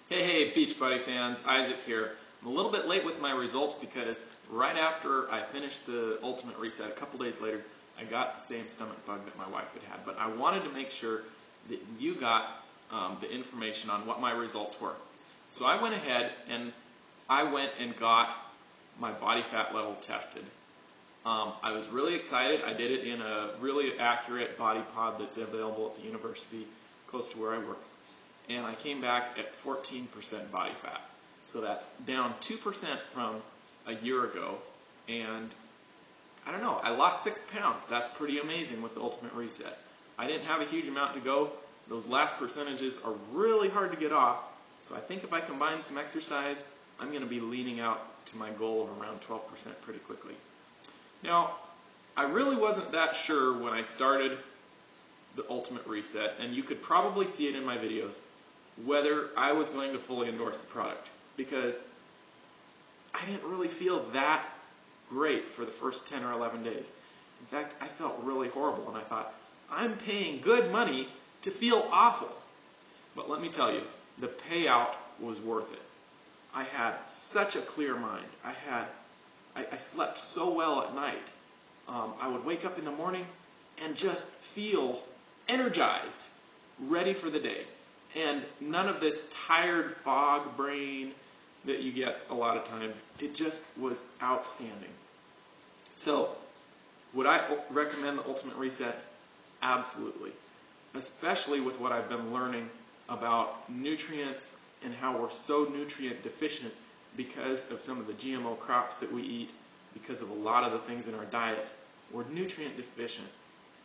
Hey, Beachbody fans, Isaac here. I'm a little bit late with my results because right after I finished the Ultimate Reset, a couple days later, I got the same stomach bug that my wife had had. But I wanted to make sure that you got the information on what my results were. So I went ahead and got my body fat level tested. I was really excited. I did it in a really accurate body pod that's available at the university close to where I work. And I came back at 14% body fat. So that's down 2% from a year ago. And I don't know, I lost 6 pounds. That's pretty amazing with the Ultimate Reset. I didn't have a huge amount to go. Those last percentages are really hard to get off. So I think if I combine some exercise, I'm going to be leaning out to my goal of around 12% pretty quickly. Now, I really wasn't that sure when I started the Ultimate Reset, and you could probably see it in my videos, whether I was going to fully endorse the product, because I didn't really feel that great for the first 10 or 11 days. In fact, I felt really horrible, and I thought, I'm paying good money to feel awful. But let me tell you, the payout was worth it. I had such a clear mind. I slept so well at night. I would wake up in the morning and just feel energized, ready for the day. And none of this tired fog brain that you get a lot of times. It just was outstanding. So, would I recommend the Ultimate Reset? Absolutely. Especially with what I've been learning about nutrients and how we're so nutrient deficient because of some of the GMO crops that we eat, because of a lot of the things in our diets. We're nutrient deficient.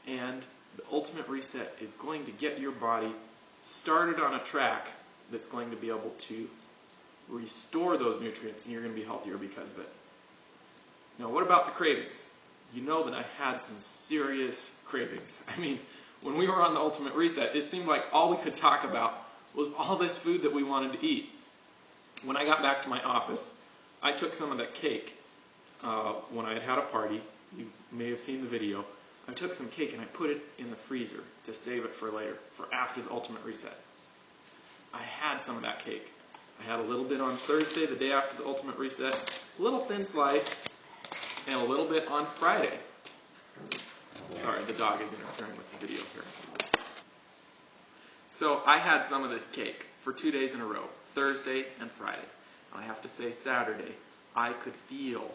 And the Ultimate Reset is going to get your body started on a track that's going to be able to restore those nutrients, and you're going to be healthier because of it. Now, what about the cravings? You know that I had some serious cravings. I mean, when we were on the Ultimate Reset, it seemed like all we could talk about was all this food that we wanted to eat. When I got back to my office, I took some of that cake when I had had a party. You may have seen the video. I took some cake and I put it in the freezer to save it for later, for after the Ultimate Reset. I had some of that cake. I had a little bit on Thursday, the day after the Ultimate Reset, a little thin slice, and a little bit on Friday. Sorry, the dog is interfering with the video here. So I had some of this cake for 2 days in a row, Thursday and Friday. And I have to say Saturday, I could feel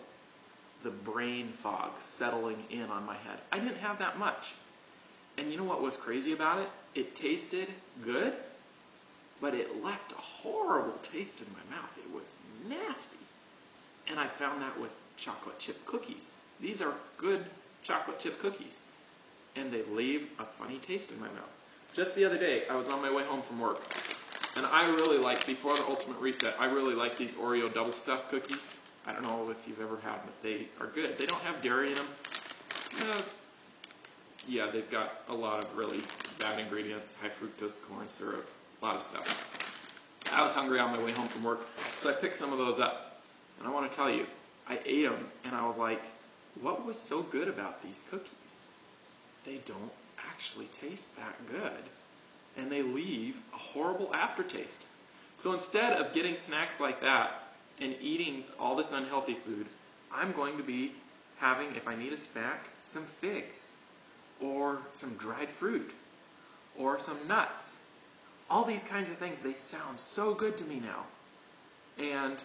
the brain fog settling in on my head. I didn't have that much. And you know what was crazy about it? It tasted good, but it left a horrible taste in my mouth. It was nasty. And I found that with chocolate chip cookies. These are good chocolate chip cookies. And they leave a funny taste in my mouth. Just the other day, I was on my way home from work. And I really like, before the Ultimate Reset, I really like these Oreo double stuffed cookies. I don't know if you've ever had them, but they are good. They don't have dairy in them. Yeah, they've got a lot of really bad ingredients, high fructose corn syrup, a lot of stuff. I was hungry on my way home from work, so I picked some of those up. And I want to tell you, I ate them, and I was like, what was so good about these cookies? They don't actually taste that good, and they leave a horrible aftertaste. So instead of getting snacks like that and eating all this unhealthy food, I'm going to be having, if I need a snack, some figs, or some dried fruit, or some nuts. All these kinds of things, they sound so good to me now. And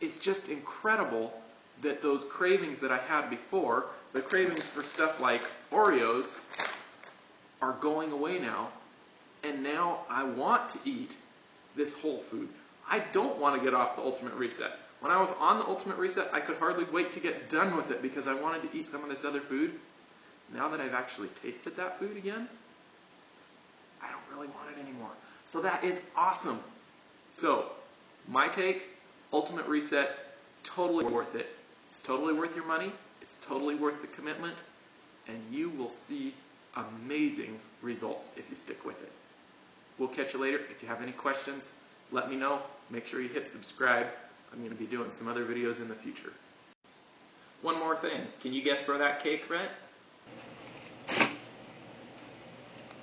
it's just incredible that those cravings that I had before, the cravings for stuff like Oreos, are going away now. And now I want to eat this whole food. I don't want to get off the Ultimate Reset. When I was on the Ultimate Reset, I could hardly wait to get done with it because I wanted to eat some of this other food. Now that I've actually tasted that food again, I don't really want it anymore. So that is awesome. So, my take, Ultimate Reset, totally worth it. It's totally worth your money. It's totally worth the commitment. And you will see amazing results if you stick with it. We'll catch you later. If you have any questions, let me know. Make sure you hit subscribe. I'm going to be doing some other videos in the future. One more thing. Can you guess where that cake went?